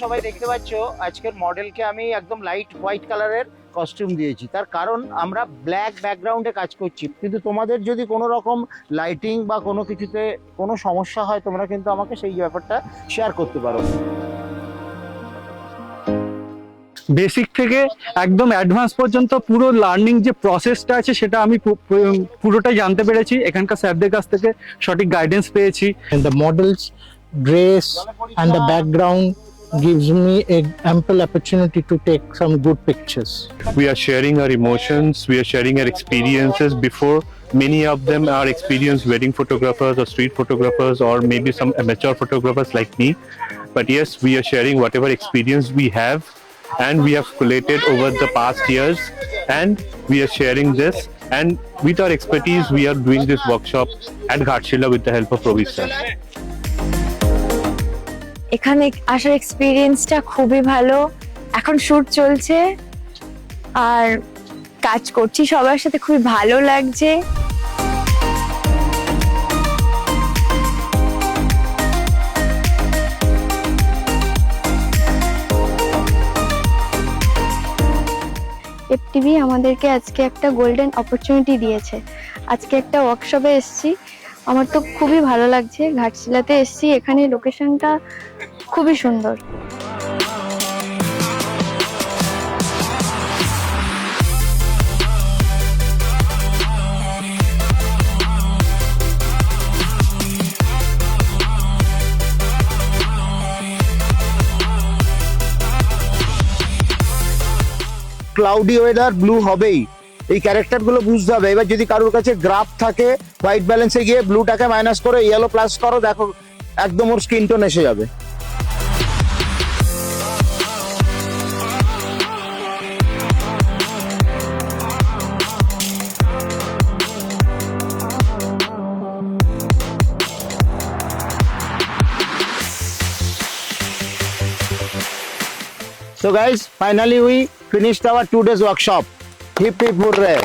সবাই দেখতে পাচ্ছ আজকের মডেলকে আমি একদম লাইট হোয়াইট কালারের কস্টিউম দিয়েছি। তার কারণ আমরা ব্ল্যাক ব্যাকগ্রাউন্ডে কাজ করছি, কিন্তু তোমাদের যদি কোনো রকম লাইটিং বা কোনো কিছুতে কোনো সমস্যা হয় তোমরা কিন্তু আমাকে সেই ব্যাপারটা শেয়ার করতে পারো। বেসিক থেকে একদম অ্যাডভান্স পর্যন্ত পুরো লার্নিং যে প্রসেসটা আছে সেটা আমি পুরোটাই জানতে পেরেছি। এখানকার স্যারদের কাছ থেকে সঠিক গাইডেন্স পেয়েছি। And the model's dress and the background gives me a ample opportunity to take some good pictures. We are sharing our emotions, we are sharing our experiences. Before, many of them are experienced wedding photographers or street photographers or maybe some amateur photographers like me. But yes, we are sharing whatever experience we have and we have collated over the past years, and we are sharing this, and with our expertise we are doing this workshop at Ghatshila with the help of Rohit sir. এখানে আসার এক্সপিরিয়েন্সটা খুবই ভালো। এখন shoot চলছে আর কাজ করছি সবার সাথে, খুবই ভালো লাগছে। এফটিভি আমাদেরকে আজকে একটা গোল্ডেন অপরচুনিটি দিয়েছে। আজকে একটা ওয়ার্কশপে এসেছি, আমার তো খুবই ভালো লাগছে। ঘাটশিলাতে এসেছি, এখানে লোকেশনটা খুবই সুন্দর। ক্লাউডি ওয়েদার, ব্লু হবেই, এই ক্যারেক্টারগুলো বুঝতে হবে। এবার যদি কারোর কাছে গ্রাফ থাকে, হোয়াইট ব্যালেন্সে গিয়ে ব্লুটাকে মাইনাস করে ইয়েলো প্লাস করো, দেখো একদম ওর স্কিন টোন এসে যাবে। So guys, finally we finished our 2 days workshop. Hip hip hooray!